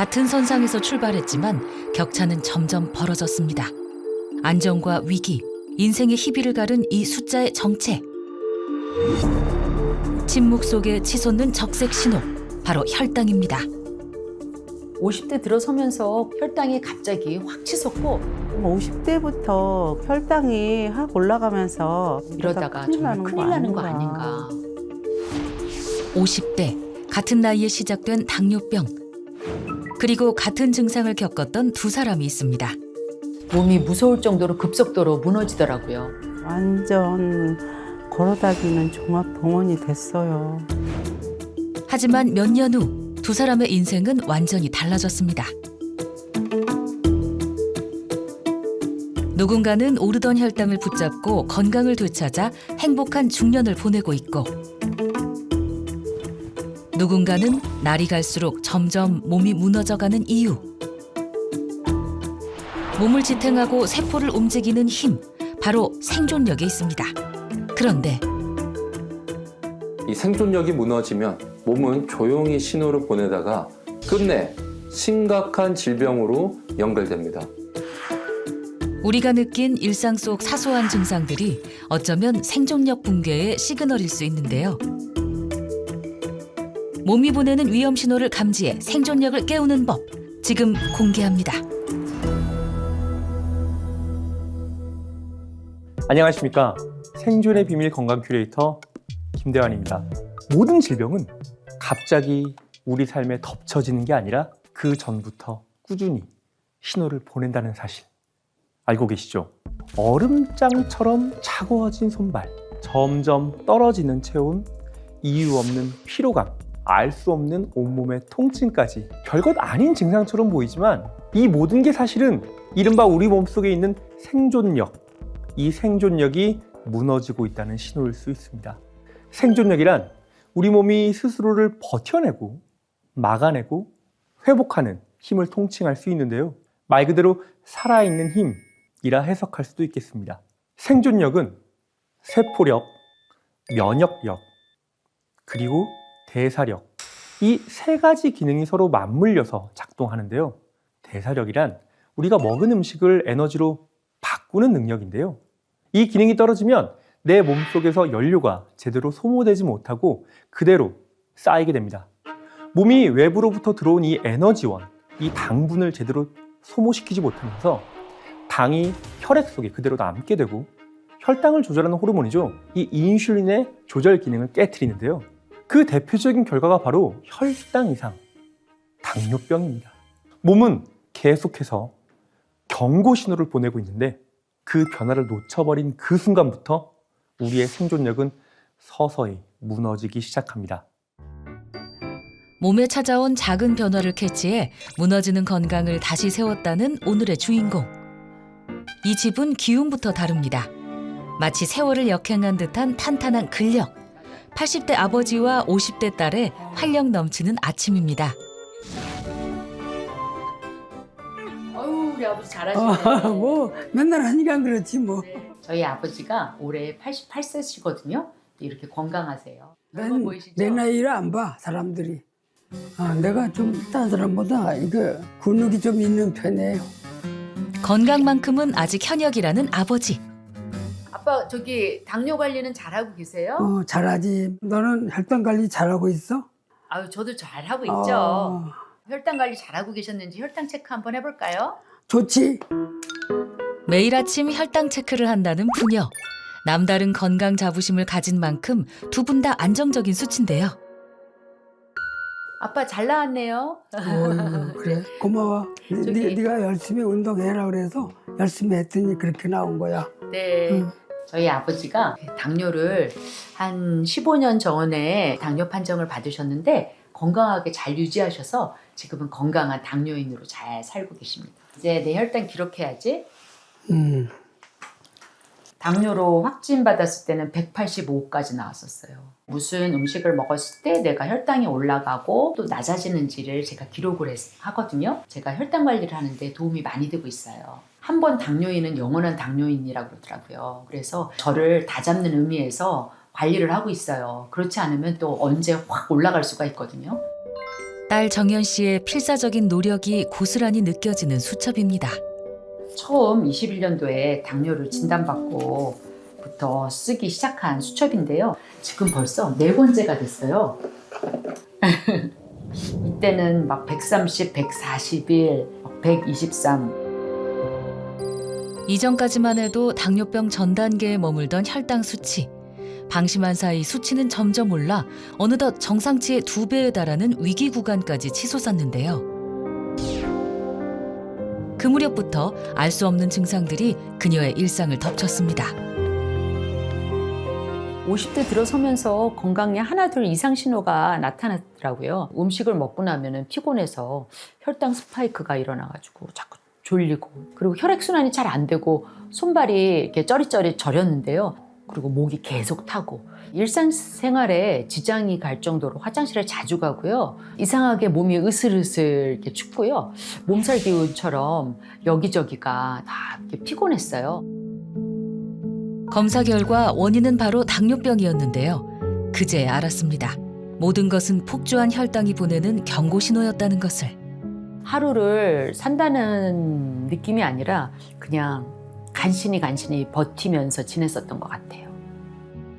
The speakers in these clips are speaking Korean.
같은 선상에서 출발했지만 격차는 점점 벌어졌습니다. 안정과 위기, 인생의 희비를 가른 이 숫자의 정체. 침묵 속에 치솟는 적색 신호, 바로 혈당입니다. 50대 들어서면서 혈당이 갑자기 확 치솟고 50대부터 혈당이 확 올라가면서 이러다가 정말 큰일 나는 거 아닌가. 50대, 같은 나이에 시작된 당뇨병. 그리고 같은 증상을 겪었던 두 사람이 있습니다. 몸이 무서울 정도로 급속도로 무너지더라고요. 완전 걸어다니는 종합병원이 됐어요. 하지만 몇 년 후 두 사람의 인생은 완전히 달라졌습니다. 누군가는 오르던 혈당을 붙잡고 건강을 되찾아 행복한 중년을 보내고 있고, 누군가는 날이 갈수록 점점 몸이 무너져가는 이유. 몸을 지탱하고 세포를 움직이는 힘, 바로 생존력에 있습니다. 그런데 이 생존력이 무너지면 몸은 조용히 신호를 보내다가 끝내 심각한 질병으로 연결됩니다. 우리가 느낀 일상 속 사소한 증상들이 어쩌면 생존력 붕괴의 시그널일 수 있는데요. 몸이 보내는 위험 신호를 감지해 생존력을 깨우는 법, 지금 공개합니다. 안녕하십니까. 생존의 비밀 건강 큐레이터 김대환입니다. 모든 질병은 갑자기 우리 삶에 덮쳐지는 게 아니라 그 전부터 꾸준히 신호를 보낸다는 사실 알고 계시죠? 얼음장처럼 차가워진 손발, 점점 떨어지는 체온, 이유 없는 피로감, 알 수 없는 온몸의 통증까지 별것 아닌 증상처럼 보이지만 이 모든 게 사실은 이른바 우리 몸속에 있는 생존력, 이 생존력이 무너지고 있다는 신호일 수 있습니다. 생존력이란 우리 몸이 스스로를 버텨내고 막아내고 회복하는 힘을 통칭할 수 있는데요. 말 그대로 살아있는 힘이라 해석할 수도 있겠습니다. 생존력은 세포력, 면역력, 그리고 대사력, 이 세 가지 기능이 서로 맞물려서 작동하는데요. 대사력이란 우리가 먹은 음식을 에너지로 바꾸는 능력인데요. 이 기능이 떨어지면 내 몸속에서 연료가 제대로 소모되지 못하고 그대로 쌓이게 됩니다. 몸이 외부로부터 들어온 이 에너지원, 이 당분을 제대로 소모시키지 못하면서 당이 혈액 속에 그대로 남게 되고 혈당을 조절하는 호르몬이죠. 이 인슐린의 조절 기능을 깨트리는데요. 그 대표적인 결과가 바로 혈당 이상, 당뇨병입니다. 몸은 계속해서 경고 신호를 보내고 있는데 그 변화를 놓쳐버린 그 순간부터 우리의 생존력은 서서히 무너지기 시작합니다. 몸에 찾아온 작은 변화를 캐치해 무너지는 건강을 다시 세웠다는 오늘의 주인공. 이 집은 기운부터 다릅니다. 마치 세월을 역행한 듯한 탄탄한 근력. 80대 아버지와 50대 딸의 활력 넘치는 아침입니다. 어휴, 우리 아버지 잘하시네요. 뭐 맨날 하니까 그렇지 뭐. 저희 아버지가 올해 88세시거든요. 이렇게 건강하세요. 젊어 난 보이시죠? 내 나이를 안 봐 사람들이. 내가 좀 다른 사람보다 이거 근육이 좀 있는 편이에요. 건강만큼은 아직 현역이라는 아버지. 아빠 저기 당뇨 관리는 잘하고 계세요? 잘하지. 너는 혈당 관리 잘하고 있어? 아유 저도 잘하고 있죠. 혈당 관리 잘하고 계셨는지 혈당 체크 한번 해볼까요? 좋지. 매일 아침 혈당 체크를 한다는 부녀. 남다른 건강 자부심을 가진 만큼 두 분 다 안정적인 수치인데요. 아빠 잘 나왔네요. 그래 고마워. 네가 열심히 운동해라 그래서 열심히 했더니 그렇게 나온 거야. 네. 저희 아버지가 당뇨를 한 15년 전에 당뇨 판정을 받으셨는데 건강하게 잘 유지하셔서 지금은 건강한 당뇨인으로 잘 살고 계십니다. 이제 내 혈당 기록해야지. 당뇨로 확진받았을 때는 185까지 나왔었어요. 무슨 음식을 먹었을 때 내가 혈당이 올라가고 또 낮아지는지를 제가 기록을 하거든요. 제가 혈당 관리를 하는데 도움이 많이 되고 있어요. 한 번 당뇨인은 영원한 당뇨인이라고 그러더라고요. 그래서 저를 다잡는 의미에서 관리를 하고 있어요. 그렇지 않으면 또 언제 확 올라갈 수가 있거든요. 딸 정연 씨의 필사적인 노력이 고스란히 느껴지는 수첩입니다. 처음 21년도에 당뇨를 진단받고부터 쓰기 시작한 수첩인데요. 지금 벌써 4번째가 됐어요. 이때는 막 130, 141, 123. 이전까지만 해도 당뇨병 전 단계에 머물던 혈당 수치. 방심한 사이 수치는 점점 올라 어느덧 정상치의 2배에 달하는 위기 구간까지 치솟았는데요. 그 무렵부터 알 수 없는 증상들이 그녀의 일상을 덮쳤습니다. 50대 들어서면서 건강에 하나둘 이상 신호가 나타났더라고요. 음식을 먹고 나면 피곤해서 혈당 스파이크가 일어나가지고 자꾸 졸리고, 그리고 혈액순환이 잘 안 되고 손발이 이렇게 쩌릿쩌릿 저렸는데요. 그리고 목이 계속 타고, 일상생활에 지장이 갈 정도로 화장실을 자주 가고요. 이상하게 몸이 으슬으슬 이렇게 춥고요. 몸살 기운처럼 여기저기가 다 이렇게 피곤했어요. 검사 결과 원인은 바로 당뇨병이었는데요. 그제 알았습니다. 모든 것은 폭주한 혈당이 보내는 경고 신호였다는 것을. 하루를 산다는 느낌이 아니라 그냥 간신히 버티면서 지냈었던 것 같아요.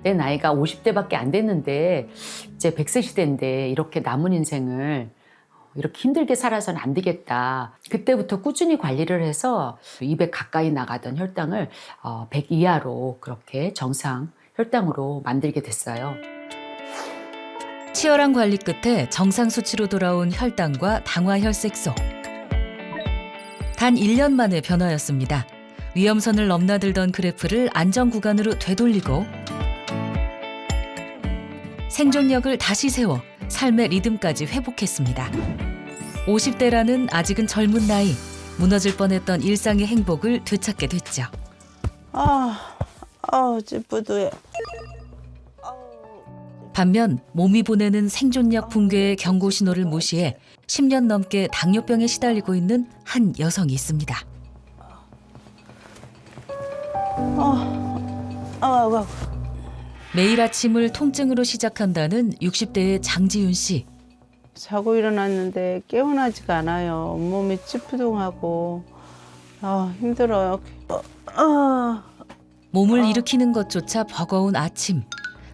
내 나이가 50대밖에 안 됐는데 이제 100세 시대인데 이렇게 남은 인생을 이렇게 힘들게 살아서는 안 되겠다. 그때부터 꾸준히 관리를 해서 200 가까이 나가던 혈당을 100 이하로 그렇게 정상 혈당으로 만들게 됐어요. 치열한 관리 끝에 정상 수치로 돌아온 혈당과 당화혈색소. 단 1년 만의 변화였습니다. 위험선을 넘나들던 그래프를 안정 구간으로 되돌리고 생존력을 다시 세워 삶의 리듬까지 회복했습니다. 50대라는 아직은 젊은 나이, 무너질 뻔했던 일상의 행복을 되찾게 됐죠. 찌뿌두해. 반면 몸이 보내는 생존력 붕괴의 경고 신호를 무시해 10년 넘게 당뇨병에 시달리고 있는 한 여성이 있습니다. 매일 아침을 통증으로 시작한다는 60대의 장지윤 씨. 자고 일어났는데 깨어나지가 않아요. 온몸이 찌뿌둥하고 힘들어요. 몸을 일으키는 것조차 버거운 아침.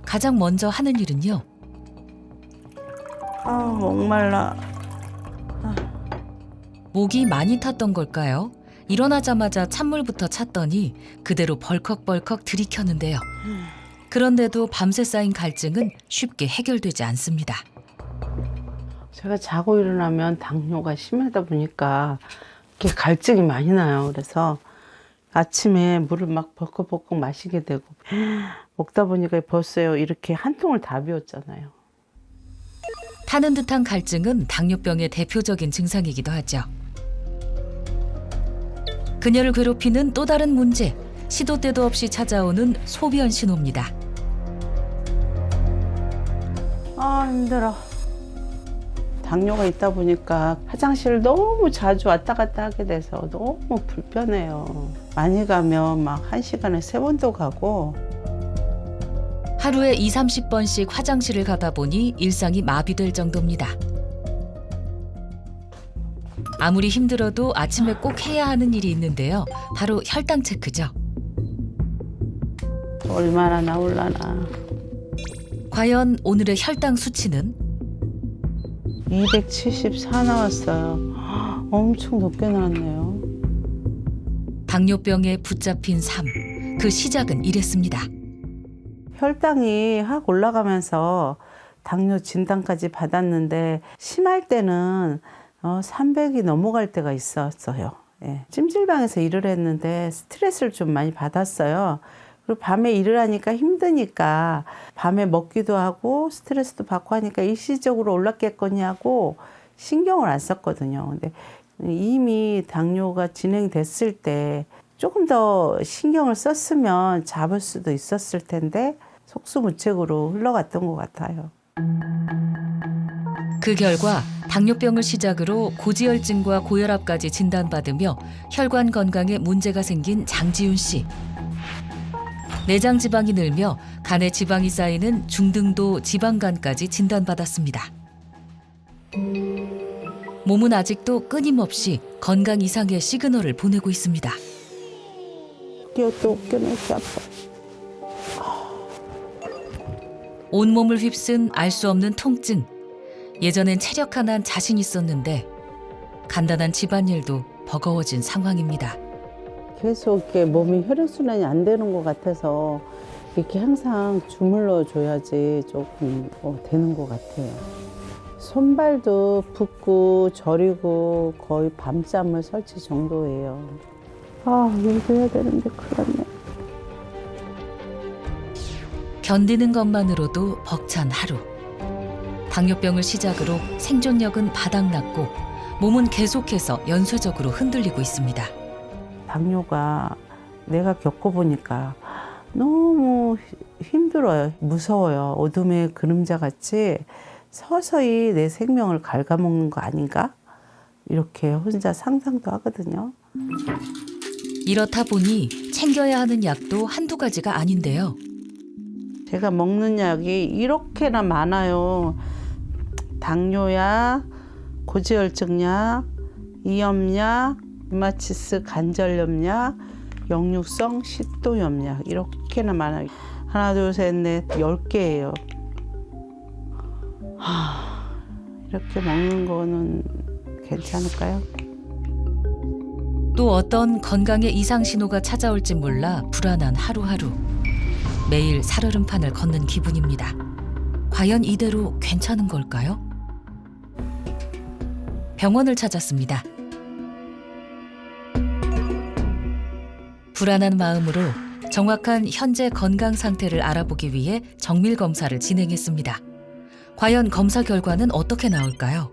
가장 먼저 하는 일은요. 목말라. 목이 많이 탔던 걸까요? 일어나자마자 찬물부터 찾더니 그대로 벌컥벌컥 들이켰는데요. 그런데도 밤새 쌓인 갈증은 쉽게 해결되지 않습니다. 제가 자고 일어나면 당뇨가 심하다 보니까 이렇게 갈증이 많이 나요. 그래서 아침에 물을 막 벌컥벌컥 마시게 되고, 먹다 보니까 벌써요 이렇게 한 통을 다 비웠잖아요. 타는 듯한 갈증은 당뇨병의 대표적인 증상이기도 하죠. 그녀를 괴롭히는 또 다른 문제, 시도 때도 없이 찾아오는 소변 신호입니다. 힘들어. 당뇨가 있다 보니까 화장실을 너무 자주 왔다 갔다 하게 돼서 너무 불편해요. 많이 가면 막 1시간에 3번도 가고. 하루에 20-30번씩 화장실을 가다 보니 일상이 마비될 정도입니다. 아무리 힘들어도 아침에 꼭 해야 하는 일이 있는데요. 바로 혈당 체크죠. 얼마나 나올라나. 과연 오늘의 혈당 수치는? 274 나왔어요. 엄청 높게 나왔네요. 당뇨병에 붙잡힌 삶. 그 시작은 이랬습니다. 혈당이 확 올라가면서 당뇨 진단까지 받았는데 심할 때는 300이 넘어갈 때가 있었어요. 예. 찜질방에서 일을 했는데 스트레스를 좀 많이 받았어요. 그리고 밤에 일을 하니까 힘드니까 밤에 먹기도 하고 스트레스도 받고 하니까 일시적으로 올랐겠거니 하고 신경을 안 썼거든요. 근데 이미 당뇨가 진행됐을 때 조금 더 신경을 썼으면 잡을 수도 있었을 텐데 속수무책으로 흘러갔던 것 같아요. 그 결과 당뇨병을 시작으로 고지혈증과 고혈압까지 진단받으며 혈관 건강에 문제가 생긴 장지윤 씨. 내장 지방이 늘며 간에 지방이 쌓이는 중등도 지방간까지 진단받았습니다. 몸은 아직도 끊임없이 건강 이상의 시그널을 보내고 있습니다. 또 어깨너지 아파. 온몸을 휩쓴 알 수 없는 통증. 예전엔 체력 하나는 자신 있었는데 간단한 집안일도 버거워진 상황입니다. 계속 이렇게 몸이 혈액순환이 안 되는 것 같아서 이렇게 항상 주물러 줘야지 조금 되는 것 같아요. 손발도 붓고 저리고 거의 밤잠을 설치 정도예요. 아, 일도 해야 되는데 큰일 났네. 견디는 것만으로도 벅찬 하루. 당뇨병을 시작으로 생존력은 바닥났고 몸은 계속해서 연쇄적으로 흔들리고 있습니다. 당뇨가 내가 겪어보니까 너무 힘들어요. 무서워요. 어둠의 그림자 같이 서서히 내 생명을 갉아먹는 거 아닌가? 이렇게 혼자 상상도 하거든요. 이렇다 보니 챙겨야 하는 약도 한두 가지가 아닌데요. 제가 먹는 약이 이렇게나 많아요. 당뇨약, 고지혈증약, 이염약, 류마티스 관절염약, 역류성 식도염약 이렇게나 많아요. 하나, 둘, 셋, 넷, 10개예요. 이렇게 먹는 거는 괜찮을까요? 또 어떤 건강의 이상 신호가 찾아올지 몰라 불안한 하루하루. 매일 살얼음판을 걷는 기분입니다. 과연 이대로 괜찮은 걸까요? 병원을 찾았습니다. 불안한 마음으로 정확한 현재 건강 상태를 알아보기 위해 정밀 검사를 진행했습니다. 과연 검사 결과는 어떻게 나올까요?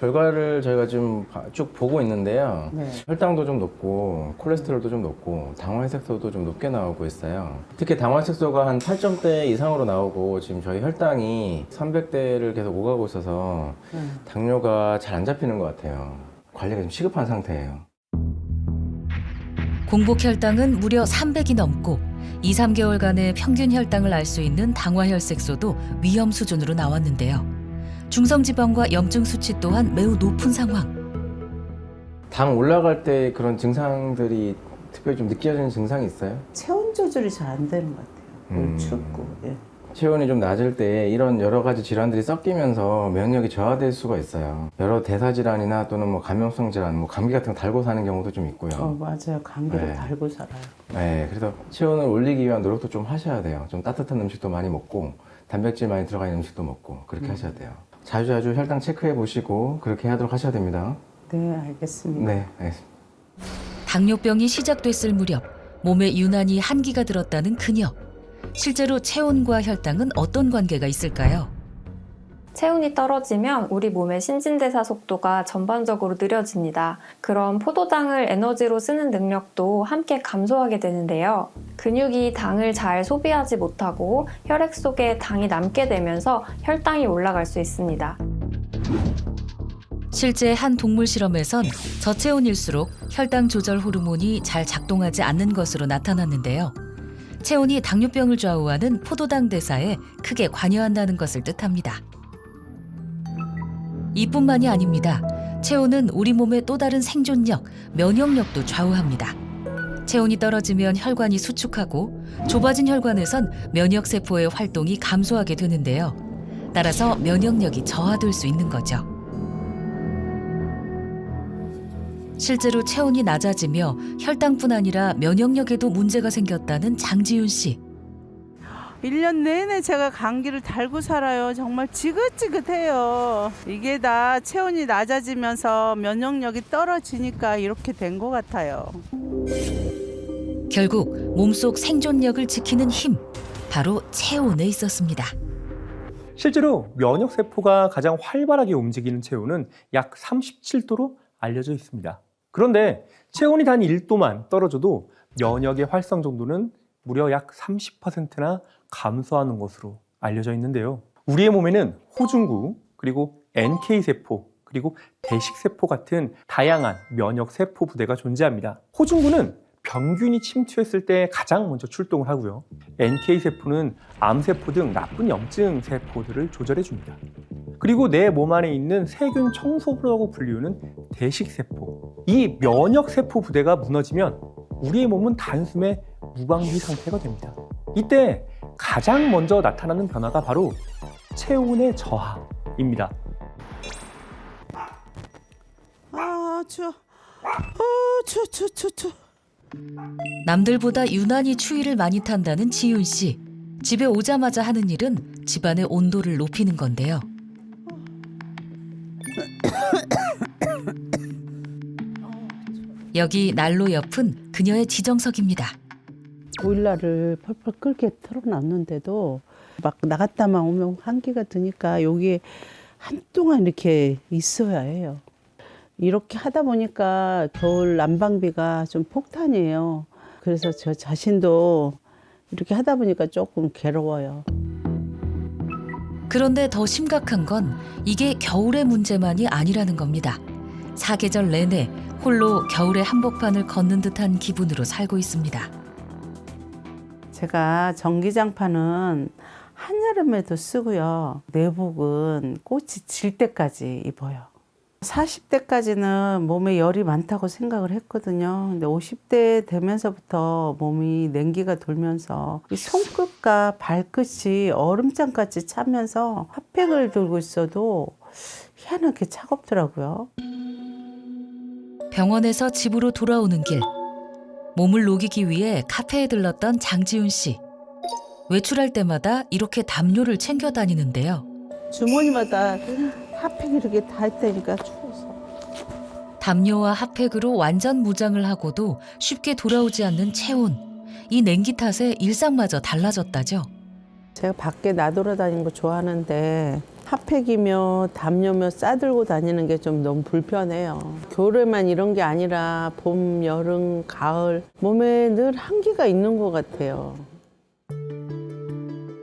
결과를 저희가 지금 쭉 보고 있는데요. 네. 혈당도 좀 높고 콜레스테롤도 좀 높고 당화혈색소도 좀 높게 나오고 있어요. 특히 당화혈색소가 한 8점대 이상으로 나오고 지금 저희 혈당이 300대를 계속 오가고 있어서 당뇨가 잘 안 잡히는 것 같아요. 관리가 좀 시급한 상태예요. 공복 혈당은 무려 300이 넘고 2, 3개월간의 평균 혈당을 알 수 있는 당화혈색소도 위험 수준으로 나왔는데요. 중성지방과 염증 수치 또한 매우 높은 상황. 당 올라갈 때 그런 증상들이 특별히 좀 느껴지는 증상이 있어요? 체온 조절이 잘 안 되는 것 같아요. 춥고. 예. 체온이 좀 낮을 때 이런 여러 가지 질환들이 섞이면서 면역력이 저하될 수가 있어요. 여러 대사 질환이나 또는 뭐 감염성 질환, 뭐 감기 같은 거 달고 사는 경우도 좀 있고요. 맞아요. 감기를 네. 달고 살아요. 네, 그래서 체온을 올리기 위한 노력도 좀 하셔야 돼요. 좀 따뜻한 음식도 많이 먹고 단백질 많이 들어가 있는 음식도 먹고 그렇게 하셔야 돼요. 자주자주 혈당 체크해 보시고 그렇게 하도록 하셔야 됩니다. 네, 알겠습니다. 네, 알겠습니다. 당뇨병이 시작됐을 무렵 몸에 유난히 한기가 들었다는 그녀. 실제로 체온과 혈당은 어떤 관계가 있을까요? 체온이 떨어지면 우리 몸의 신진대사 속도가 전반적으로 느려집니다. 그럼 포도당을 에너지로 쓰는 능력도 함께 감소하게 되는데요. 근육이 당을 잘 소비하지 못하고 혈액 속에 당이 남게 되면서 혈당이 올라갈 수 있습니다. 실제 한 동물 실험에선 저체온일수록 혈당 조절 호르몬이 잘 작동하지 않는 것으로 나타났는데요. 체온이 당뇨병을 좌우하는 포도당 대사에 크게 관여한다는 것을 뜻합니다. 이뿐만이 아닙니다. 체온은 우리 몸의 또 다른 생존력, 면역력도 좌우합니다. 체온이 떨어지면 혈관이 수축하고 좁아진 혈관에선 면역세포의 활동이 감소하게 되는데요. 따라서 면역력이 저하될 수 있는 거죠. 실제로 체온이 낮아지며 혈당뿐 아니라 면역력에도 문제가 생겼다는 장지윤 씨. 1년 내내 제가 감기를 달고 살아요. 정말 지긋지긋해요. 이게 다 체온이 낮아지면서 면역력이 떨어지니까 이렇게 된 것 같아요. 결국 몸속 생존력을 지키는 힘, 바로 체온에 있었습니다. 실제로 면역세포가 가장 활발하게 움직이는 체온은 약 37도로 알려져 있습니다. 그런데 체온이 단 1도만 떨어져도 면역의 활성 정도는 무려 약 30%나 감소하는 것으로 알려져 있는데요. 우리의 몸에는 호중구, 그리고 NK세포, 그리고 대식세포 같은 다양한 면역세포 부대가 존재합니다. 호중구는 병균이 침투했을 때 가장 먼저 출동을 하고요. NK세포는 암세포 등 나쁜 염증 세포들을 조절해 줍니다. 그리고 내 몸 안에 있는 세균 청소부라고 불리우는 대식세포. 이 면역세포 부대가 무너지면 우리의 몸은 단숨에 무방비 상태가 됩니다. 이때 가장 먼저 나타나는 변화가 바로 체온의 저하입니다. 아, 추워. 추워. 남들보다 유난히 추위를 많이 탄다는 지윤 씨. 집에 오자마자 하는 일은 집안의 온도를 높이는 건데요. 여기 난로 옆은 그녀의 지정석입니다. 보일러를 펄펄 끓게 틀어놨는데도 막 나갔다만 오면 한기가 드니까 여기에 한동안 이렇게 있어야 해요. 이렇게 하다 보니까 겨울 난방비가 좀 폭탄이에요. 그래서 저 자신도 이렇게 하다 보니까 조금 괴로워요. 그런데 더 심각한 건 이게 겨울의 문제만이 아니라는 겁니다. 사계절 내내 홀로 겨울의 한복판을 걷는 듯한 기분으로 살고 있습니다. 제가 전기장판은 한여름에도 쓰고요. 내복은 꽃이 질 때까지 입어요. 40대까지는 몸에 열이 많다고 생각을 했거든요. 근데 50대 되면서부터 몸이 냉기가 돌면서 이 손끝과 발끝이 얼음장같이 차면서 핫팩을 들고 있어도 희한하게 차갑더라고요. 병원에서 집으로 돌아오는 길. 몸을 녹이기 위해 카페에 들렀던 장지훈 씨. 외출할 때마다 이렇게 담요를 챙겨 다니는데요. 주머니마다 핫팩이 이렇게 다 있다니까 추워서. 담요와 핫팩으로 완전 무장을 하고도 쉽게 돌아오지 않는 체온. 이 냉기 탓에 일상마저 달라졌다죠. 제가 밖에 나돌아다니는 거 좋아하는데 핫팩이며 담요며 싸들고 다니는 게 좀 너무 불편해요. 겨울에만 이런 게 아니라 봄, 여름, 가을 몸에 늘 한기가 있는 것 같아요.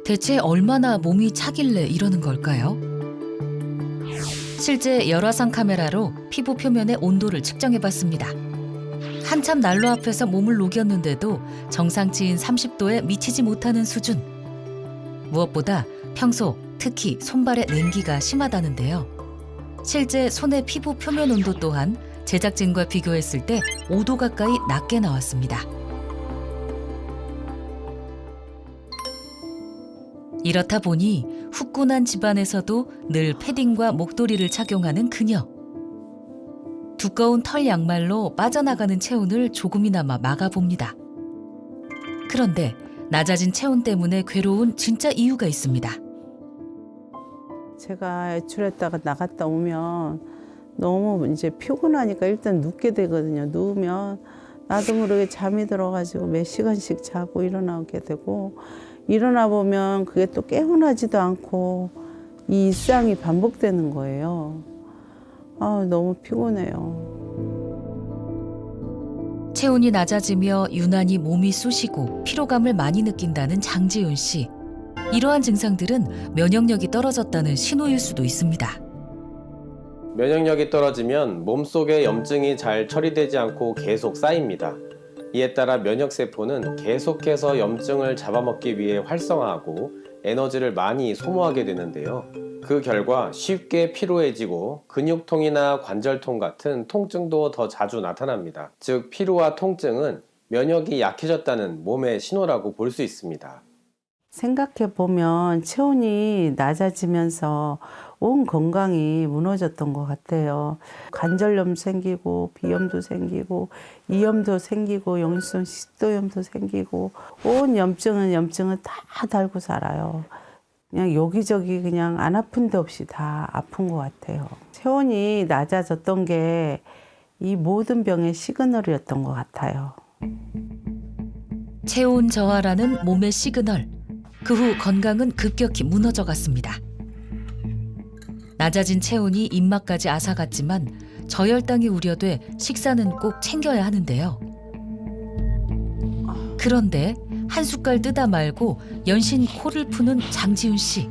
대체 얼마나 몸이 차길래 이러는 걸까요? 실제 열화상 카메라로 피부 표면의 온도를 측정해봤습니다. 한참 난로 앞에서 몸을 녹였는데도 정상치인 30도에 미치지 못하는 수준. 무엇보다 평소 특히 손발의 냉기가 심하다는데요. 실제 손의 피부 표면 온도 또한 제작진과 비교했을 때 5도 가까이 낮게 나왔습니다. 이렇다 보니 후끈한 집안에서도 늘 패딩과 목도리를 착용하는 그녀. 두꺼운 털 양말로 빠져나가는 체온을 조금이나마 막아봅니다. 그런데 낮아진 체온 때문에 괴로운 진짜 이유가 있습니다. 제가 외출했다가 나갔다 오면 너무 이제 피곤하니까 일단 눕게 되거든요. 누우면 나도 모르게 잠이 들어가지고 몇 시간씩 자고 일어나게 되고 일어나 보면 그게 또 개운하지도 않고 이 일상이 반복되는 거예요. 아, 너무 피곤해요. 체온이 낮아지며 유난히 몸이 쑤시고 피로감을 많이 느낀다는 장지훈 씨. 이러한 증상들은 면역력이 떨어졌다는 신호일 수도 있습니다. 면역력이 떨어지면 몸속의 염증이 잘 처리되지 않고 계속 쌓입니다. 이에 따라 면역세포는 계속해서 염증을 잡아먹기 위해 활성화하고 에너지를 많이 소모하게 되는데요. 그 결과 쉽게 피로해지고 근육통이나 관절통 같은 통증도 더 자주 나타납니다. 즉 피로와 통증은 면역이 약해졌다는 몸의 신호라고 볼 수 있습니다. 생각해 보면 체온이 낮아지면서 온 건강이 무너졌던 것 같아요. 관절염 생기고 비염도 생기고 이염도 생기고 역류성 식도염도 생기고 온 염증은 다 달고 살아요. 그냥 여기저기 그냥 안 아픈 데 없이 다 아픈 것 같아요. 체온이 낮아졌던 게 이 모든 병의 시그널이었던 것 같아요. 체온 저하라는 몸의 시그널. 그 후 건강은 급격히 무너져 갔습니다. 낮아진 체온이 입맛까지 앗아갔지만 저혈당이 우려돼 식사는 꼭 챙겨야 하는데요. 그런데 한 숟갈 뜨다 말고 연신 코를 푸는 장지훈 씨.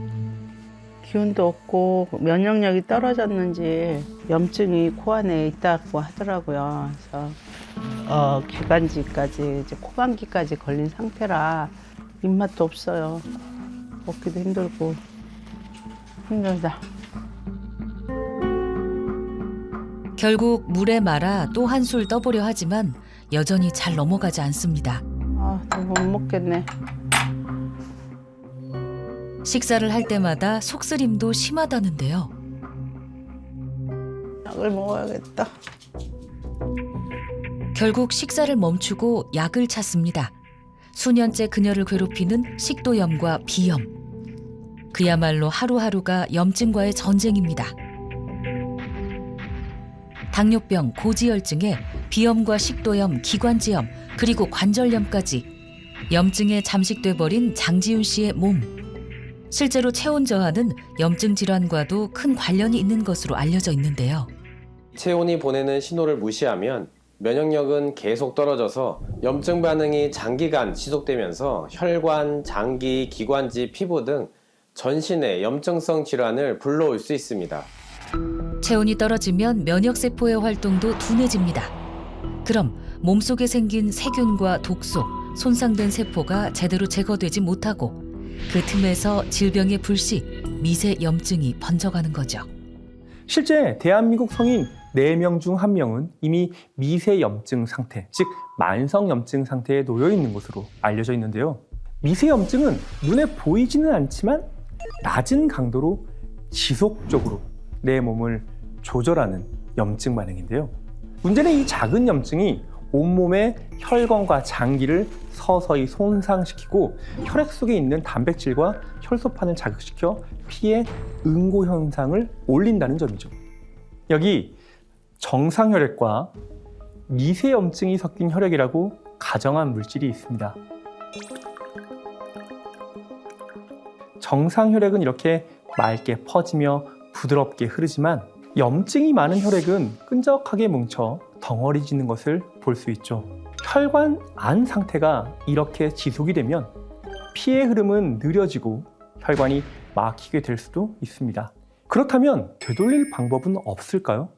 기운도 없고 면역력이 떨어졌는지 염증이 코 안에 있다고 하더라고요. 그래서 기관지까지 이제 코감기까지 걸린 상태라 입맛도 없어요. 먹기도 힘들고 힘들다. 결국 물에 말아 또 한술 떠보려 하지만 여전히 잘 넘어가지 않습니다. 아, 못 먹겠네. 식사를 할 때마다 속쓰림도 심하다는데요. 약을 먹어야겠다. 결국 식사를 멈추고 약을 찾습니다. 수년째 그녀를 괴롭히는 식도염과 비염. 그야말로 하루하루가 염증과의 전쟁입니다. 당뇨병, 고지혈증에 비염과 식도염, 기관지염, 그리고 관절염까지 염증에 잠식돼 버린 장지훈 씨의 몸. 실제로 체온 저하는 염증 질환과도 큰 관련이 있는 것으로 알려져 있는데요. 체온이 보내는 신호를 무시하면 면역력은 계속 떨어져서 염증 반응이 장기간 지속되면서 혈관, 장기, 기관지, 피부 등 전신의 염증성 질환을 불러올 수 있습니다. 체온이 떨어지면 면역세포의 활동도 둔해집니다. 그럼 몸속에 생긴 세균과 독소, 손상된 세포가 제대로 제거되지 못하고 그 틈에서 질병의 불씨, 미세염증이 번져가는 거죠. 실제 대한민국 성인 4명 중 1명은 이미 미세염증 상태, 즉 만성염증 상태에 놓여 있는 것으로 알려져 있는데요. 미세염증은 눈에 보이지는 않지만 낮은 강도로 지속적으로 내 몸을 조절하는 염증 반응인데요. 문제는 이 작은 염증이 온몸의 혈관과 장기를 서서히 손상시키고 혈액 속에 있는 단백질과 혈소판을 자극시켜 피의 응고 현상을 올린다는 점이죠. 여기 정상혈액과 미세염증이 섞인 혈액이라고 가정한 물질이 있습니다. 정상혈액은 이렇게 맑게 퍼지며 부드럽게 흐르지만 염증이 많은 혈액은 끈적하게 뭉쳐 덩어리지는 것을 볼 수 있죠. 혈관 안 상태가 이렇게 지속이 되면 피의 흐름은 느려지고 혈관이 막히게 될 수도 있습니다. 그렇다면 되돌릴 방법은 없을까요?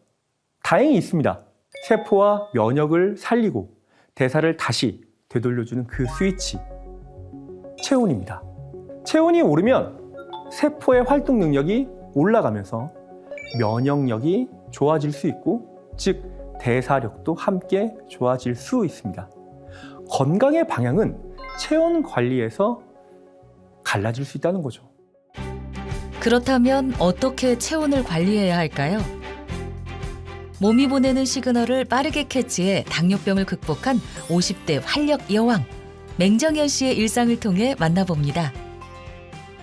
다행히 있습니다. 세포와 면역을 살리고 대사를 다시 되돌려주는 그 스위치, 체온입니다. 체온이 오르면 세포의 활동 능력이 올라가면서 면역력이 좋아질 수 있고, 즉 대사력도 함께 좋아질 수 있습니다. 건강의 방향은 체온 관리에서 갈라질 수 있다는 거죠. 그렇다면 어떻게 체온을 관리해야 할까요? 몸이 보내는 시그널을 빠르게 캐치해 당뇨병을 극복한 50대 활력 여왕 맹정현 씨의 일상을 통해 만나봅니다.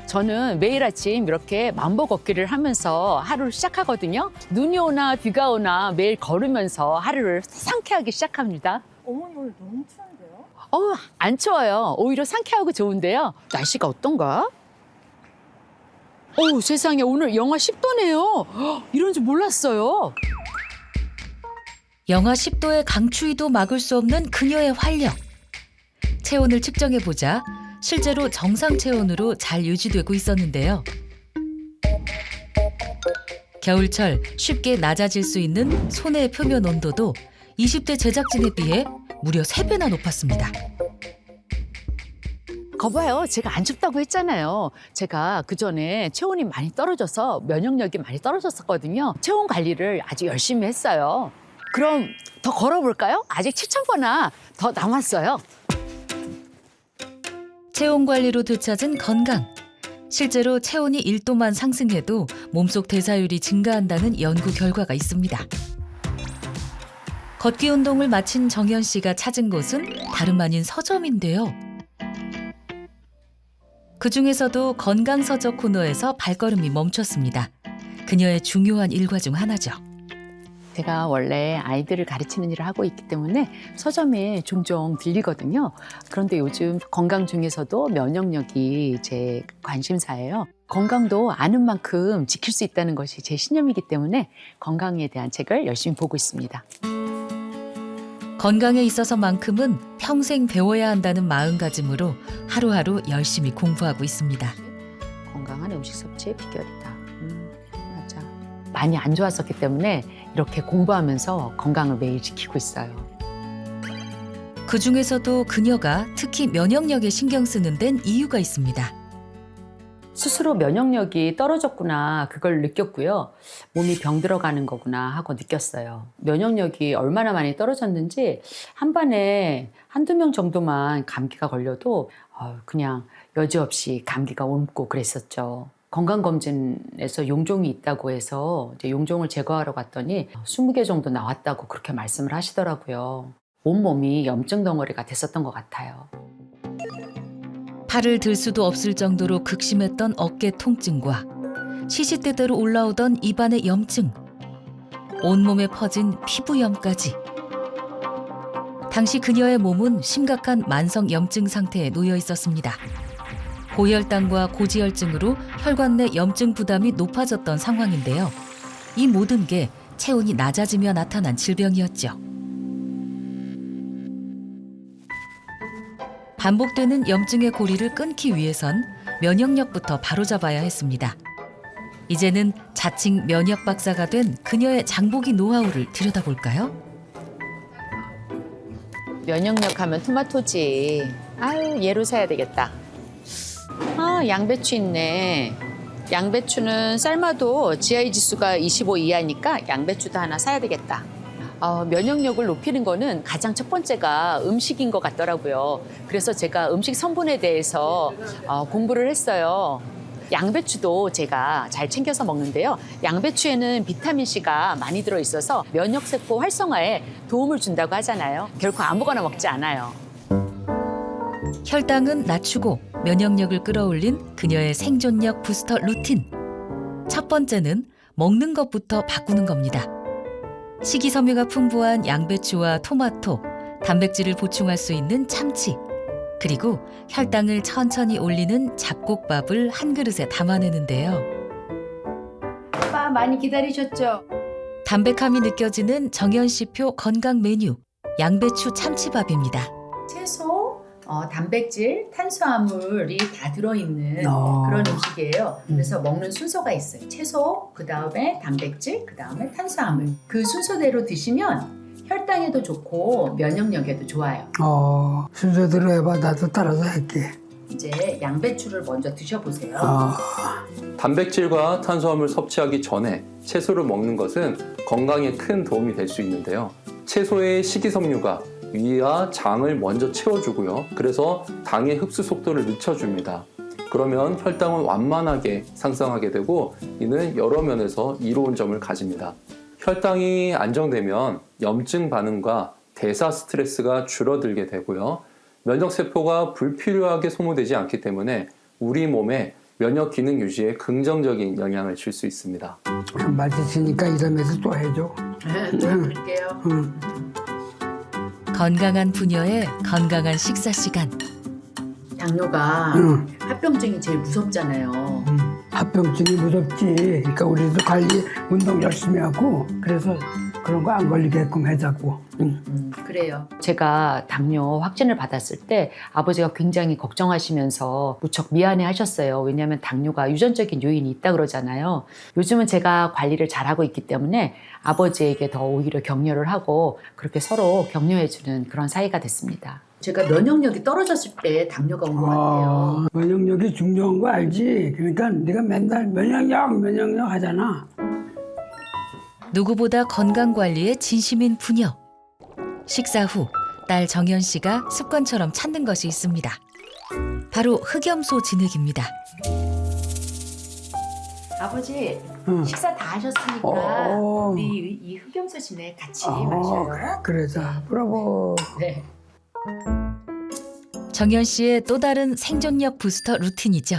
저는 매일 아침 이렇게 만보 걷기를 하면서 하루를 시작하거든요. 눈이 오나 비가 오나 매일 걸으면서 하루를 상쾌하게 시작합니다. 어머니 오늘 너무 추운데요? 안 추워요. 오히려 상쾌하고 좋은데요. 날씨가 어떤가? 세상에 오늘 영하 10도네요. 이런 줄 몰랐어요. 영하 10도의 강추위도 막을 수 없는 그녀의 활력. 체온을 측정해보자 실제로 정상 체온으로 잘 유지되고 있었는데요. 겨울철 쉽게 낮아질 수 있는 손의 표면 온도도 20대 제작진에 비해 무려 3배나 높았습니다. 거봐요. 제가 안 춥다고 했잖아요. 제가 그전에 체온이 많이 떨어져서 면역력이 많이 떨어졌었거든요. 체온 관리를 아주 열심히 했어요. 그럼 더 걸어볼까요? 아직 7,000보나 더 남았어요. 체온 관리로 되찾은 건강. 실제로 체온이 1도만 상승해도 몸속 대사율이 증가한다는 연구 결과가 있습니다. 걷기 운동을 마친 정현 씨가 찾은 곳은 다름 아닌 서점인데요. 그중에서도 건강서적 코너에서 발걸음이 멈췄습니다. 그녀의 중요한 일과 중 하나죠. 제가 원래 아이들을 가르치는 일을 하고 있기 때문에 서점에 종종 들리거든요. 그런데 요즘 건강 중에서도 면역력이 제 관심사예요. 건강도 아는 만큼 지킬 수 있다는 것이 제 신념이기 때문에 건강에 대한 책을 열심히 보고 있습니다. 건강에 있어서만큼은 평생 배워야 한다는 마음가짐으로 하루하루 열심히 공부하고 있습니다. 건강한 음식 섭취의 비결이다. 맞아. 많이 안 좋았었기 때문에 이렇게 공부하면서 건강을 매일 지키고 있어요. 그중에서도 그녀가 특히 면역력에 신경 쓰는 데는 이유가 있습니다. 스스로 면역력이 떨어졌구나 그걸 느꼈고요. 몸이 병들어가는 거구나 하고 느꼈어요. 면역력이 얼마나 많이 떨어졌는지 한 반에 한두 명 정도만 감기가 걸려도 그냥 여지없이 감기가 옮고 그랬었죠. 건강검진에서 용종이 있다고 해서 이제 용종을 제거하러 갔더니 20개 정도 나왔다고 그렇게 말씀을 하시더라고요. 온몸이 염증 덩어리가 됐었던 것 같아요. 팔을 들 수도 없을 정도로 극심했던 어깨 통증과 시시때때로 올라오던 입안의 염증, 온몸에 퍼진 피부염까지. 당시 그녀의 몸은 심각한 만성 염증 상태에 놓여 있었습니다. 고혈당과 고지혈증으로 혈관 내 염증 부담이 높아졌던 상황인데요. 이 모든 게 체온이 낮아지며 나타난 질병이었죠. 반복되는 염증의 고리를 끊기 위해선 면역력부터 바로잡아야 했습니다. 이제는 자칭 면역 박사가 된 그녀의 장보기 노하우를 들여다볼까요? 면역력 하면 토마토지. 아유, 얘로 사야 되겠다. 양배추 있네. 양배추는 삶아도 GI 지수가 25 이하니까 양배추도 하나 사야 되겠다. 면역력을 높이는 거는 가장 첫 번째가 음식인 것 같더라고요. 그래서 제가 음식 성분에 대해서 공부를 했어요. 양배추도 제가 잘 챙겨서 먹는데요. 양배추에는 비타민C가 많이 들어있어서 면역세포 활성화에 도움을 준다고 하잖아요. 결코 아무거나 먹지 않아요. 혈당은 낮추고 면역력을 끌어올린 그녀의 생존력 부스터 루틴. 첫 번째는 먹는 것부터 바꾸는 겁니다. 식이섬유가 풍부한 양배추와 토마토, 단백질을 보충할 수 있는 참치, 그리고 혈당을 천천히 올리는 잡곡밥을 한 그릇에 담아내는데요. 아빠 많이 기다리셨죠? 담백함이 느껴지는 정연씨표 건강 메뉴, 양배추 참치밥입니다. 채소, 단백질, 탄수화물이 다 들어있는 그런 음식이에요. 그래서 먹는 순서가 있어요. 채소, 그 다음에 단백질, 그 다음에 탄수화물. 그 순서대로 드시면 혈당에도 좋고 면역력에도 좋아요. 순서대로 해봐. 나도 따라서 할게. 이제 양배추를 먼저 드셔보세요. 단백질과 탄수화물 섭취하기 전에 채소를 먹는 것은 건강에 큰 도움이 될 수 있는데요. 채소의 식이섬유가 위와 장을 먼저 채워주고요. 그래서 당의 흡수 속도를 늦춰줍니다. 그러면 혈당은 완만하게 상승하게 되고 이는 여러 면에서 이로운 점을 가집니다. 혈당이 안정되면 염증 반응과 대사 스트레스가 줄어들게 되고요. 면역세포가 불필요하게 소모되지 않기 때문에 우리 몸에 면역 기능 유지에 긍정적인 영향을 줄 수 있습니다. 맛있으니까 이러면서 또 해줘. 네, 드릴게요. 건강한 부녀의 건강한 식사 시간. 당뇨가 합병증이 제일 무섭잖아요. 합병증이 무섭지. 그러니까 우리도 관리, 운동 열심히 하고 그래서 그런 거 안 걸리게끔 해자고. 그래요. 제가 당뇨 확진을 받았을 때 아버지가 굉장히 걱정하시면서 무척 미안해 하셨어요. 왜냐하면 당뇨가 유전적인 요인이 있다 그러잖아요. 요즘은 제가 관리를 잘하고 있기 때문에 아버지에게 더 오히려 격려를 하고 그렇게 서로 격려해주는 그런 사이가 됐습니다. 제가 면역력이 떨어졌을 때 당뇨가 온 것 같아요. 면역력이 중요한 거 알지? 그러니까 네가 맨날 면역력 하잖아. 누구보다 건강관리에 진심인 부녀. 식사 후 딸 정연 씨가 습관처럼 찾는 것이 있습니다. 바로 흑염소 진액입니다. 아버지, 식사 다 하셨으니까 우리 이 흑염소 진액 같이 마셔요. 그래서 브라보. 네. 정연 씨의 또 다른 생존력 부스터 루틴이죠.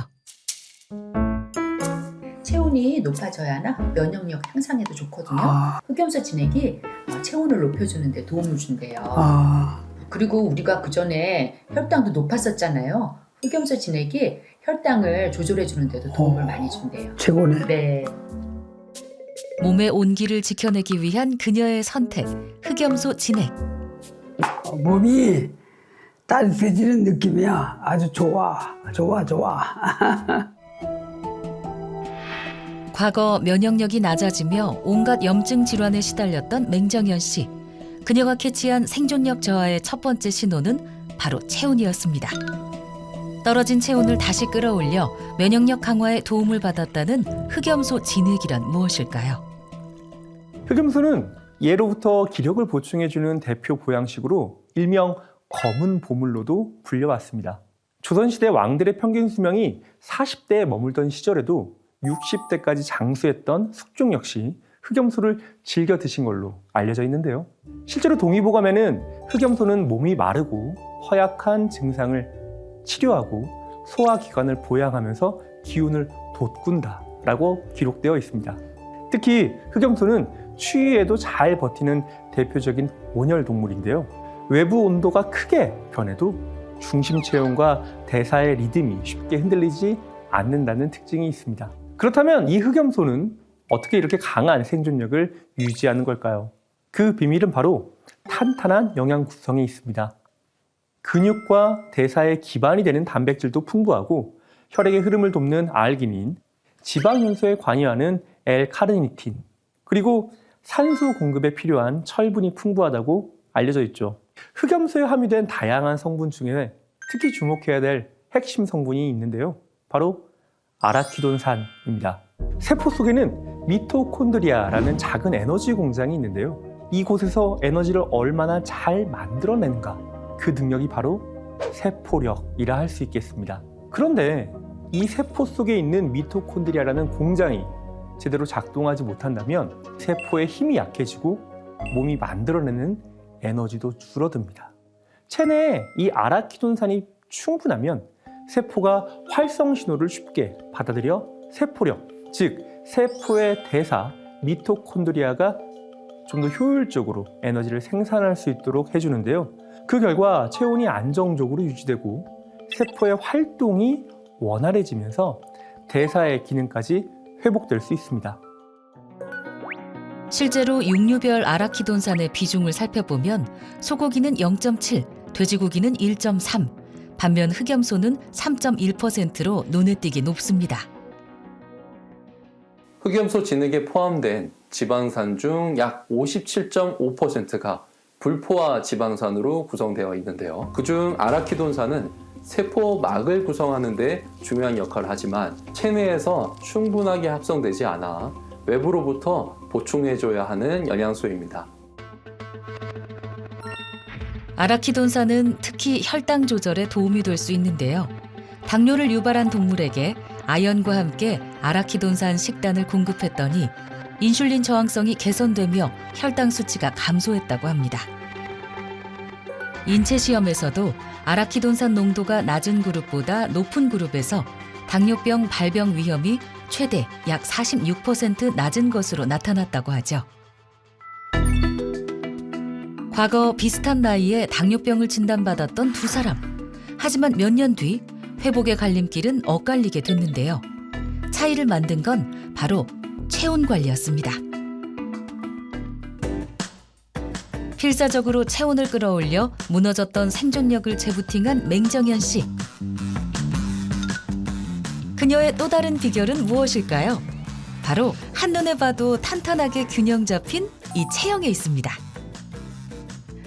체온이 높아져야나 면역력 향상에도 좋거든요. 흑염소 진액이 체온을 높여주는 데 도움을 준대요. 그리고 우리가 그전에 혈당도 높았었잖아요. 흑염소 진액이 혈당을 조절해 주는 데도 도움을 많이 준대요. 최고네. 네. 몸의 온기를 지켜내기 위한 그녀의 선택, 흑염소 진액. 몸이 따뜻해지는 느낌이야. 아주 좋아. 과거 면역력이 낮아지며 온갖 염증 질환에 시달렸던 맹정연 씨. 그녀가 캐치한 생존력 저하의 첫 번째 신호는 바로 체온이었습니다. 떨어진 체온을 다시 끌어올려 면역력 강화에 도움을 받았다는 흑염소 진액이란 무엇일까요? 흑염소는 예로부터 기력을 보충해주는 대표 보양식으로 일명 검은 보물로도 불려왔습니다. 조선시대 왕들의 평균 수명이 40대에 머물던 시절에도 60대까지 장수했던 숙종 역시 흑염소를 즐겨 드신 걸로 알려져 있는데요. 실제로 동의보감에는 흑염소는 몸이 마르고 허약한 증상을 치료하고 소화기관을 보양하면서 기운을 돋군다라고 기록되어 있습니다. 특히 흑염소는 추위에도 잘 버티는 대표적인 온열 동물인데요. 외부 온도가 크게 변해도 중심 체온과 대사의 리듬이 쉽게 흔들리지 않는다는 특징이 있습니다. 그렇다면 이 흑염소는 어떻게 이렇게 강한 생존력을 유지하는 걸까요? 그 비밀은 바로 탄탄한 영양 구성이 있습니다. 근육과 대사의 기반이 되는 단백질도 풍부하고 혈액의 흐름을 돕는 알기닌, 지방 연소에 관여하는 L-카르니틴, 그리고 산소 공급에 필요한 철분이 풍부하다고 알려져 있죠. 흑염소에 함유된 다양한 성분 중에 특히 주목해야 될 핵심 성분이 있는데요. 바로 아라키돈산입니다. 세포 속에는 미토콘드리아라는 작은 에너지 공장이 있는데요. 이곳에서 에너지를 얼마나 잘 만들어내는가, 그 능력이 바로 세포력이라 할 수 있겠습니다. 그런데 이 세포 속에 있는 미토콘드리아라는 공장이 제대로 작동하지 못한다면 세포의 힘이 약해지고 몸이 만들어내는 에너지도 줄어듭니다. 체내에 이 아라키돈산이 충분하면 세포가 활성 신호를 쉽게 받아들여 세포력, 즉 세포의 대사, 미토콘드리아가 좀 더 효율적으로 에너지를 생산할 수 있도록 해주는데요. 그 결과 체온이 안정적으로 유지되고 세포의 활동이 원활해지면서 대사의 기능까지 회복될 수 있습니다. 실제로 육류별 아라키돈산의 비중을 살펴보면 소고기는 0.7, 돼지고기는 1.3, 반면 흑염소는 3.1%로 눈에 띄게 높습니다. 흑염소 진액에 포함된 지방산 중 약 57.5%가 불포화 지방산으로 구성되어 있는데요. 그중 아라키돈산은 세포막을 구성하는 데 중요한 역할을 하지만 체내에서 충분하게 합성되지 않아 외부로부터 보충해줘야 하는 영양소입니다. 아라키돈산은 특히 혈당 조절에 도움이 될 수 있는데요. 당뇨를 유발한 동물에게 아연과 함께 아라키돈산 식단을 공급했더니 인슐린 저항성이 개선되며 혈당 수치가 감소했다고 합니다. 인체 시험에서도 아라키돈산 농도가 낮은 그룹보다 높은 그룹에서 당뇨병 발병 위험이 최대 약 46% 낮은 것으로 나타났다고 하죠. 과거 비슷한 나이에 당뇨병을 진단받았던 두 사람. 하지만 몇 년 뒤 회복의 갈림길은 엇갈리게 됐는데요. 차이를 만든 건 바로 체온 관리였습니다. 필사적으로 체온을 끌어올려 무너졌던 생존력을 재부팅한 맹정현 씨. 그녀의 또 다른 비결은 무엇일까요? 바로 한눈에 봐도 탄탄하게 균형 잡힌 이 체형에 있습니다.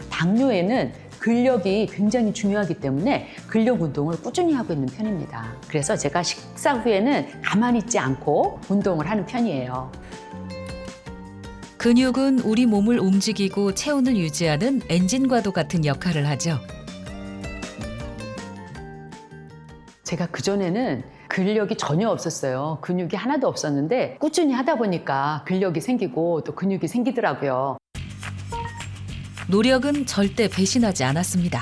당뇨에는 근력이 굉장히 중요하기 때문에 근력 운동을 꾸준히 하고 있는 편입니다. 그래서 제가 식사 후에는 가만히 있지 않고 운동을 하는 편이에요. 근육은 우리 몸을 움직이고 체온을 유지하는 엔진과도 같은 역할을 하죠. 제가 그전에는 근력이 전혀 없었어요. 근육이 하나도 없었는데 꾸준히 하다 보니까 근력이 생기고 또 근육이 생기더라고요. 노력은 절대 배신하지 않았습니다.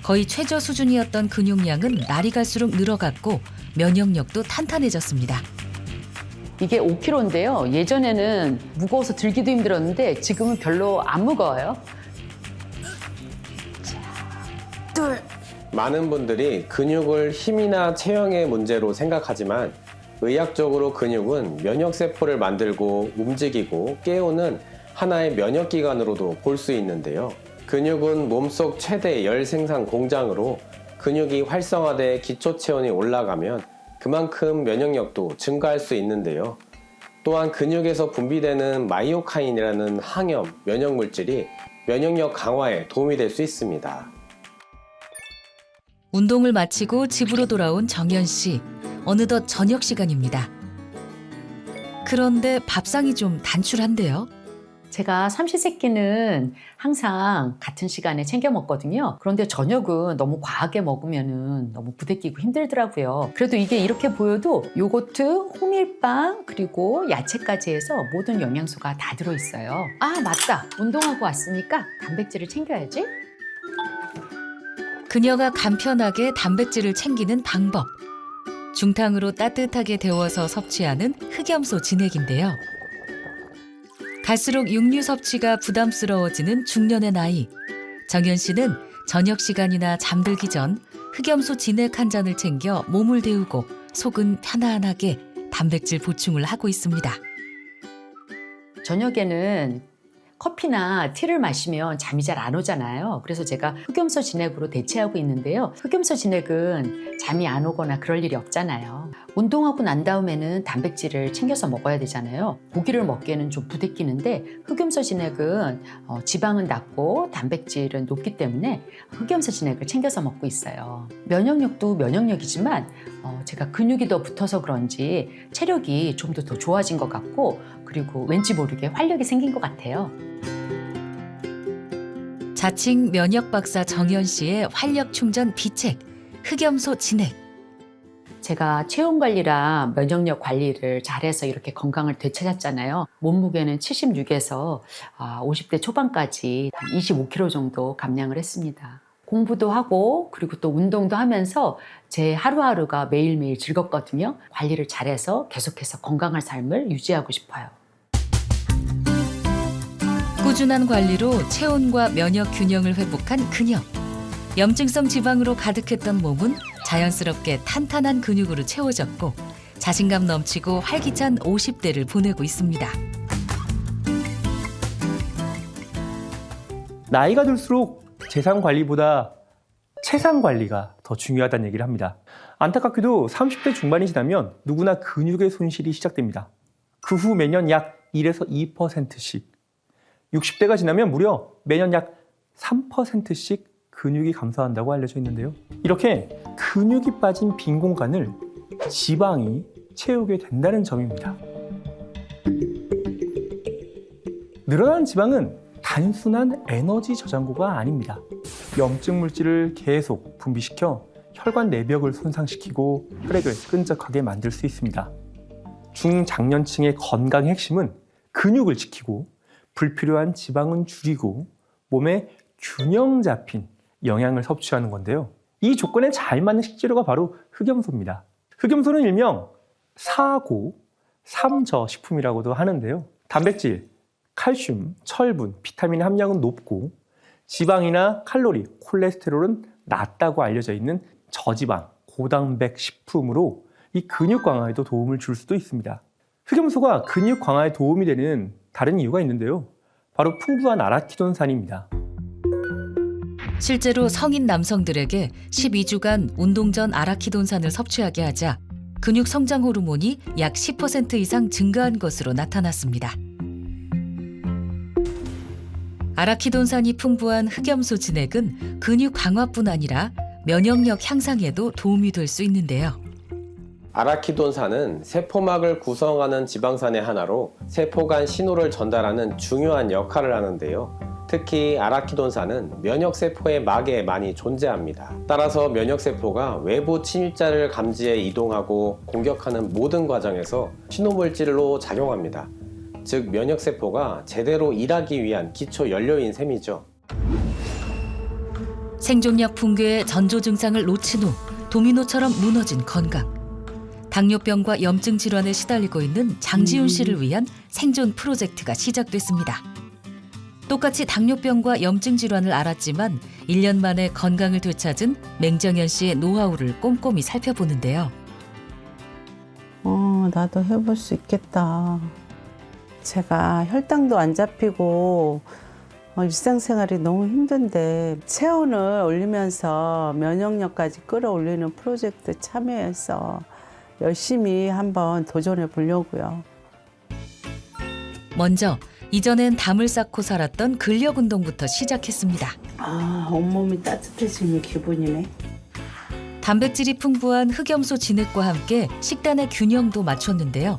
거의 최저 수준이었던 근육량은 날이 갈수록 늘어갔고 면역력도 탄탄해졌습니다. 이게 5kg인데요. 예전에는 무거워서 들기도 힘들었는데 지금은 별로 안 무거워요. 많은 분들이 근육을 힘이나 체형의 문제로 생각하지만 의학적으로 근육은 면역세포를 만들고 움직이고 깨우는 하나의 면역기관으로도 볼 수 있는데요. 근육은 몸속 최대 열 생산 공장으로 근육이 활성화돼 기초 체온이 올라가면 그만큼 면역력도 증가할 수 있는데요. 또한 근육에서 분비되는 마이오카인이라는 항염, 면역물질이 면역력 강화에 도움이 될 수 있습니다. 운동을 마치고 집으로 돌아온 정연 씨. 어느덧 저녁 시간입니다. 그런데 밥상이 좀 단출한데요. 제가 삼시세끼는 항상 같은 시간에 챙겨 먹거든요. 그런데 저녁은 너무 과하게 먹으면 너무 부대끼고 힘들더라고요. 그래도 이게 이렇게 보여도 요거트, 호밀빵, 그리고 야채까지 해서 모든 영양소가 다 들어있어요. 아, 맞다. 운동하고 왔으니까 단백질을 챙겨야지. 그녀가 간편하게 단백질을 챙기는 방법. 중탕으로 따뜻하게 데워서 섭취하는 흑염소 진액인데요. 갈수록 육류 섭취가 부담스러워지는 중년의 나이. 정연 씨는 저녁 시간이나 잠들기 전 흑염소 진액 한 잔을 챙겨 몸을 데우고 속은 편안하게 단백질 보충을 하고 있습니다. 저녁에는 커피나 티를 마시면 잠이 잘 안 오잖아요. 그래서 제가 흑염소 진액으로 대체하고 있는데요. 흑염소 진액은 잠이 안 오거나 그럴 일이 없잖아요. 운동하고 난 다음에는 단백질을 챙겨서 먹어야 되잖아요. 고기를 먹기에는 좀 부대끼는데 흑염소 진액은 지방은 낮고 단백질은 높기 때문에 흑염소 진액을 챙겨서 먹고 있어요. 면역력도 면역력이지만 제가 근육이 더 붙어서 그런지 체력이 좀 더 좋아진 것 같고, 그리고 왠지 모르게 활력이 생긴 것 같아요. 자칭 면역 박사 정연 씨의 활력 충전 비책, 흑염소 진액. 제가 체온 관리랑 면역력 관리를 잘해서 이렇게 건강을 되찾았잖아요. 몸무게는 76에서 50대 초반까지 25kg 정도 감량을 했습니다. 공부도 하고 그리고 또 운동도 하면서 제 하루하루가 매일매일 즐겁거든요. 관리를 잘해서 계속해서 건강한 삶을 유지하고 싶어요. 꾸준한 관리로 체온과 면역 균형을 회복한 그녀. 염증성 지방으로 가득했던 몸은 자연스럽게 탄탄한 근육으로 채워졌고 자신감 넘치고 활기찬 50대를 보내고 있습니다. 나이가 들수록 재산 관리보다 체상 관리가 더 중요하다는 얘기를 합니다. 안타깝게도 30대 중반이 지나면 누구나 근육의 손실이 시작됩니다. 그 후 매년 약 1에서 2%씩, 60대가 지나면 무려 매년 약 3%씩 근육이 감소한다고 알려져 있는데요. 이렇게 근육이 빠진 빈 공간을 지방이 채우게 된다는 점입니다. 늘어나는 지방은 단순한 에너지 저장고가 아닙니다. 염증 물질을 계속 분비시켜 혈관 내벽을 손상시키고 혈액을 끈적하게 만들 수 있습니다. 중장년층의 건강의 핵심은 근육을 지키고 불필요한 지방은 줄이고 몸에 균형 잡힌 영양을 섭취하는 건데요. 이 조건에 잘 맞는 식재료가 바로 흑염소입니다. 흑염소는 일명 사고, 삼저 식품이라고도 하는데요. 단백질, 칼슘, 철분, 비타민 함량은 높고 지방이나 칼로리, 콜레스테롤은 낮다고 알려져 있는 저지방, 고단백 식품으로 이 근육 강화에도 도움을 줄 수도 있습니다. 흑염소가 근육 강화에 도움이 되는 다른 이유가 있는데요. 바로 풍부한 아라키돈산입니다. 실제로 성인 남성들에게 12주간 운동 전 아라키돈산을 섭취하게 하자 근육 성장 호르몬이 약 10% 이상 증가한 것으로 나타났습니다. 아라키돈산이 풍부한 흑염소 진액은 근육 강화뿐 아니라 면역력 향상에도 도움이 될 수 있는데요. 아라키돈산은 세포막을 구성하는 지방산의 하나로 세포 간 신호를 전달하는 중요한 역할을 하는데요. 특히 아라키돈산은 면역세포의 막에 많이 존재합니다. 따라서 면역세포가 외부 침입자를 감지해 이동하고 공격하는 모든 과정에서 신호물질로 작용합니다. 즉 면역세포가 제대로 일하기 위한 기초 연료인 셈이죠. 생존력 붕괴의 전조 증상을 놓친 후 도미노처럼 무너진 건강. 당뇨병과 염증 질환에 시달리고 있는 장지훈 씨를 위한 생존 프로젝트가 시작됐습니다. 똑같이 당뇨병과 염증 질환을 앓았지만 1년 만에 건강을 되찾은 맹정연 씨의 노하우를 꼼꼼히 살펴보는데요. 나도 해볼 수 있겠다. 제가 혈당도 안 잡히고 일상생활이 너무 힘든데 체온을 올리면서 면역력까지 끌어올리는 프로젝트 참여해서 열심히 한번 도전해 보려고요. 먼저 이전엔 담을 쌓고 살았던 근력 운동부터 시작했습니다. 온몸이 따뜻해지는 기분이네. 단백질이 풍부한 흑염소 진액과 함께 식단의 균형도 맞췄는데요.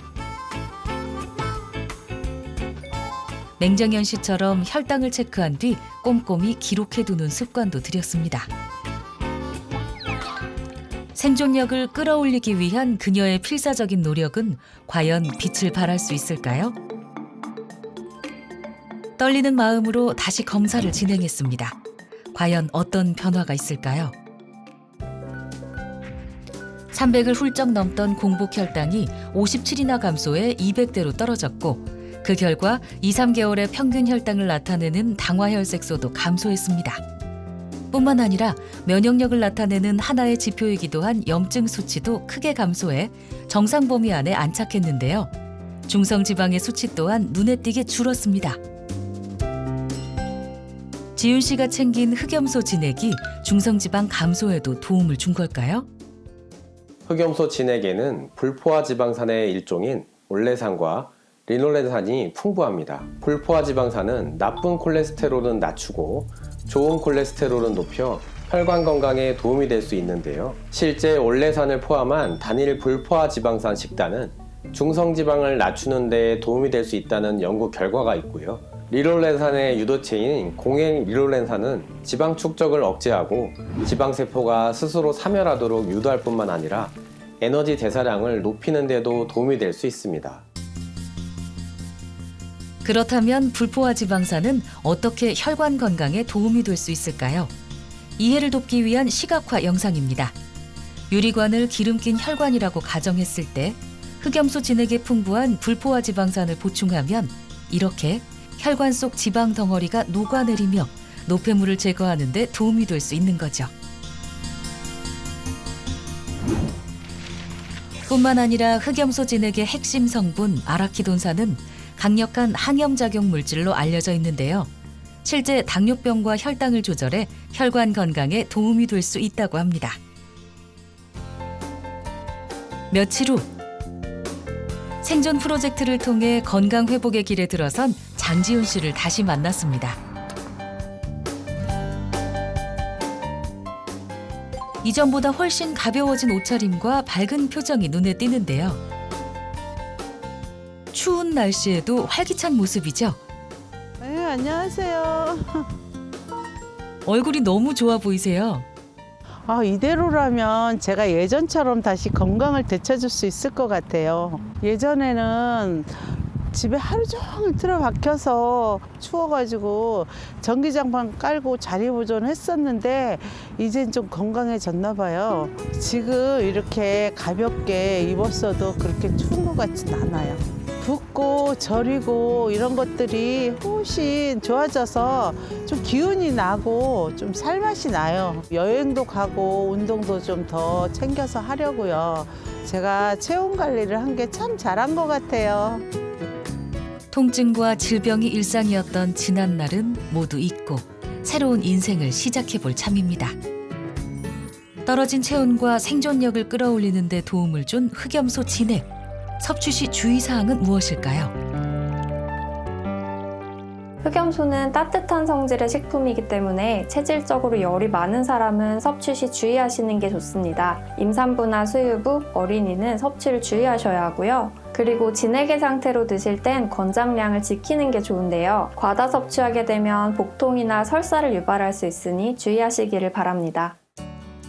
맹정현 씨처럼 혈당을 체크한 뒤 꼼꼼히 기록해두는 습관도 들였습니다. 생존력을 끌어올리기 위한 그녀의 필사적인 노력은 과연 빛을 발할 수 있을까요? 떨리는 마음으로 다시 검사를 진행했습니다. 과연 어떤 변화가 있을까요? 300을 훌쩍 넘던 공복 혈당이 57이나 감소해 200대로 떨어졌고 그 결과 2-3개월의 평균 혈당을 나타내는 당화혈색소도 감소했습니다. 뿐만 아니라 면역력을 나타내는 하나의 지표이기도 한 염증 수치도 크게 감소해 정상 범위 안에 안착했는데요. 중성지방의 수치 또한 눈에 띄게 줄었습니다. 지윤 씨가 챙긴 흑염소 진액이 중성지방 감소에도 도움을 준 걸까요? 흑염소 진액에는 불포화 지방산의 일종인 올레산과 리놀렌산이 풍부합니다. 불포화 지방산은 나쁜 콜레스테롤은 낮추고 좋은 콜레스테롤은 높여 혈관 건강에 도움이 될 수 있는데요. 실제 올레산을 포함한 단일 불포화 지방산 식단은 중성지방을 낮추는 데 도움이 될 수 있다는 연구 결과가 있고요. 리놀렌산의 유도체인 공행 리놀렌산은 지방 축적을 억제하고 지방세포가 스스로 사멸하도록 유도할 뿐만 아니라 에너지 대사량을 높이는 데도 도움이 될 수 있습니다. 그렇다면 불포화 지방산은 어떻게 혈관 건강에 도움이 될 수 있을까요? 이해를 돕기 위한 시각화 영상입니다. 유리관을 기름 낀 혈관이라고 가정했을 때 흑염소 진액에 풍부한 불포화 지방산을 보충하면 이렇게 혈관 속 지방 덩어리가 녹아내리며 노폐물을 제거하는 데 도움이 될 수 있는 거죠. 뿐만 아니라 흑염소 진액의 핵심 성분 아라키돈산은 강력한 항염작용 물질로 알려져 있는데요. 실제 당뇨병과 혈당을 조절해 혈관 건강에 도움이 될 수 있다고 합니다. 며칠 후 생존 프로젝트를 통해 건강 회복의 길에 들어선 장지윤 씨를 다시 만났습니다. 이전보다 훨씬 가벼워진 옷차림과 밝은 표정이 눈에 띄는데요. 추운 날씨에도 활기찬 모습이죠. 네, 안녕하세요. 얼굴이 너무 좋아 보이세요. 이대로라면 제가 예전처럼 다시 건강을 되찾을 수 있을 것 같아요. 예전에는 집에 하루 종일 틀어박혀서 추워가지고 전기장판 깔고 자리 보존했었는데 이젠 좀 건강해졌나 봐요. 지금 이렇게 가볍게 입었어도 그렇게 추운 것 같진 않아요. 붓고 저리고 이런 것들이 훨씬 좋아져서 좀 기운이 나고 좀 살맛이 나요. 여행도 가고 운동도 좀 더 챙겨서 하려고요. 제가 체온 관리를 한 게 참 잘한 것 같아요. 통증과 질병이 일상이었던 지난 날은 모두 잊고 새로운 인생을 시작해볼 참입니다. 떨어진 체온과 생존력을 끌어올리는 데 도움을 준 흑염소 진액. 섭취 시 주의사항은 무엇일까요? 흑염소는 따뜻한 성질의 식품이기 때문에 체질적으로 열이 많은 사람은 섭취 시 주의하시는 게 좋습니다. 임산부나 수유부, 어린이는 섭취를 주의하셔야 하고요. 그리고 진액의 상태로 드실 땐 권장량을 지키는 게 좋은데요. 과다 섭취하게 되면 복통이나 설사를 유발할 수 있으니 주의하시기를 바랍니다.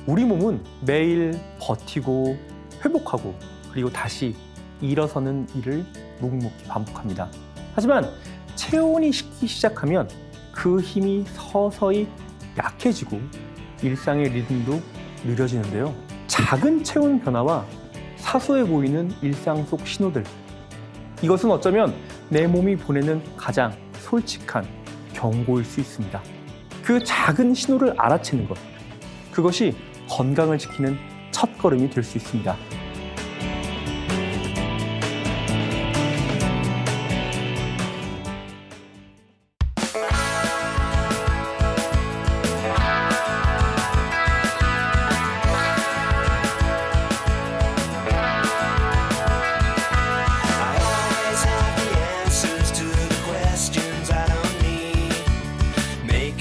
우리 몸은 매일 버티고 회복하고 그리고 다시 일어서는 일을 묵묵히 반복합니다. 하지만 체온이 식기 시작하면 그 힘이 서서히 약해지고 일상의 리듬도 느려지는데요. 작은 체온 변화와 사소해 보이는 일상 속 신호들. 이것은 어쩌면 내 몸이 보내는 가장 솔직한 경고일 수 있습니다. 그 작은 신호를 알아채는 것. 그것이 건강을 지키는 첫걸음이 될 수 있습니다.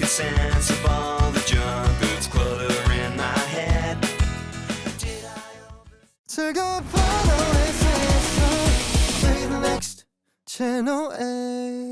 Sense of all the junk that's cluttering my head. 즐겨 follow it, say it's next channel A.